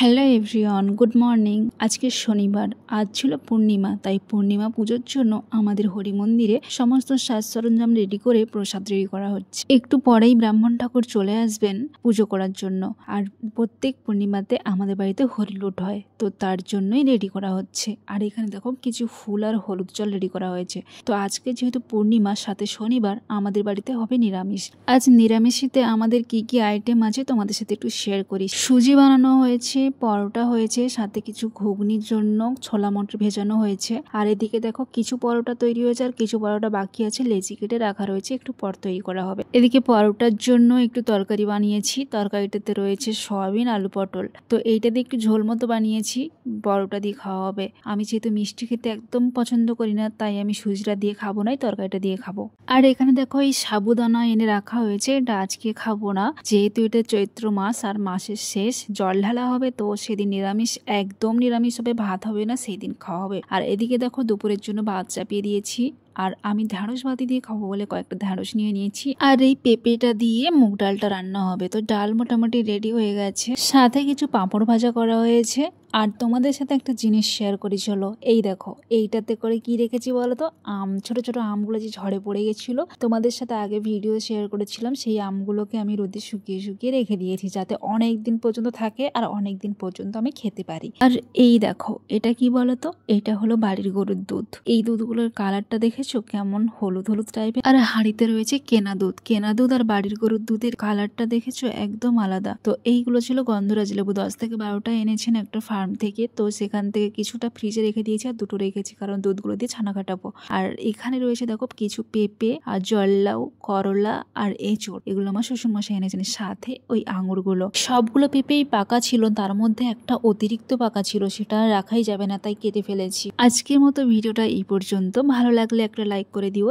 Hello everyone, good morning. আজকে শনিবার, আজ ছিল পূর্ণিমা, তাই পূর্ণিমা পুজোর জন্য আমাদের হরি মন্দিরে সমস্ত সাজ সরঞ্জাম রেডি করে প্রসাদ রেডি করা হচ্ছে। একটু পরেই ব্রাহ্মণ ঠাকুর চলে আসবেন পুজো করার জন্য। আর প্রত্যেক পূর্ণিমাতে আমাদের বাড়িতে হরিলুট হয়, তো তার জন্যই রেডি করা হচ্ছে। আর এখানে দেখো কিছু ফুল আর হলুদ জল রেডি করা হয়েছে। তো আজকে যেহেতু পূর্ণিমার সাথে শনিবার, আমাদের বাড়িতে হবে নিরামিষ। আজ নিরামিষিতে আমাদের কি কি আইটেম আছে তোমাদের সাথে একটু শেয়ার করি। সুজি বানানো হয়েছে, পরোটা হয়েছে, সাথে কিছু ঘুগনির জন্য ছোলা মটর ভেজানো হয়েছে। আর এদিকে দেখো কিছু পরোটা তৈরি হয়েছে আর কিছু পরোটা বাকি আছে, লেচি কেটে রাখা রয়েছে, একটু পর তৈরি করা হবে। এদিকে পরোটার জন্য একটু তরকারি বানিয়েছি, তরকারিটাতে রয়েছে সয়াবিন আলু পটল। তো এইটা দিয়ে একটু ঝোল মতো বানিয়েছি, পরোটা দিয়ে খাওয়া হবে। আমি যেহেতু মিষ্টি খেতে একদম পছন্দ করি না, তাই আমি সুজিটা দিয়ে খাবো না, তরকারিটা দিয়ে খাবো। আর এখানে দেখো এই সাবুদানা এনে রাখা হয়েছে, এটা আজকে খাবো না, যেহেতু এটা চৈত্র মাস আর মাসের শেষ, জল ঢালা হবে, তো সেদিন নিরামিষ, একদম নিরামিষ হবে, ভাত হবে না, সেই দিন খাওয়া হবে। আর এদিকে দেখো দুপুরের জন্য ভাত চাপিয়ে দিয়েছি, আর আমি ঢ্যাঁড়স ভাতি দিয়ে খাবো বলে কয়েকটা ঢ্যাঁড়স নিয়ে নিয়েছি। আর এই পেঁপেটা দিয়ে মুগ ডালটা রান্না হবে। তো ডাল মোটামুটি রেডি হয়ে গেছে, সাথে কিছু পাঁপড় ভাজা করা হয়েছে। আর তোমাদের সাথে একটা জিনিস শেয়ার করি, চলো। এই দেখো, এইটাতে করে কি রেখেছি বলো তো, আম, ছোট ছোট আমগুলো যে ঝড়ে পড়ে গেছিল, তোমাদের সাথে আগে ভিডিও শেয়ার করেছিলাম, সেই আমগুলোকে আমি রোদে শুকিয়ে শুকিয়ে রেখে দিয়েছি, যাতে অনেক দিন পর্যন্ত থাকে আর অনেক দিন পর্যন্ত আমি খেতে পারি। আর এই দেখো, এটা কি বলো তো, এটা হলো বাড়ির গরুর দুধ। এই দুধগুলোর কালারটা দেখেছো কেমন হলুদ হলুদ টাইপের। আর হাঁড়িতে রয়েছে কেনা দুধ। কেনা দুধ আর বাড়ির গরুর দুধের কালারটা দেখেছো একদম আলাদা। তো এইগুলো ছিল গন্ধরাজ লেবু, 10 থেকে 12টা এনেছেন একটা ফার্ম থেকে। তো সেখান থেকে কিছুটা ফ্রিজে রেখে দিয়েছি আর দুটো রেখেছি, কারণ দুধগুলো দিয়ে ছানা কাটাবো। আর এখানে রয়েছে দেখো কিছু পেঁপে আর জল্লাউ, করলা আর এঁচড়, এগুলো আমার শ্বশুরমশাই এনেছেন। সাথে ওই আঙুরগুলো, সবগুলো পেঁপেই পাকা ছিল, তার মধ্যে একটা অতিরিক্ত পাকা ছিল, সেটা রাখাই যাবে না, তাই কেটে ফেলেছি। আজকের মতো ভিডিওটা এই পর্যন্ত। ভালো লাগলে একটা লাইক করে দিও।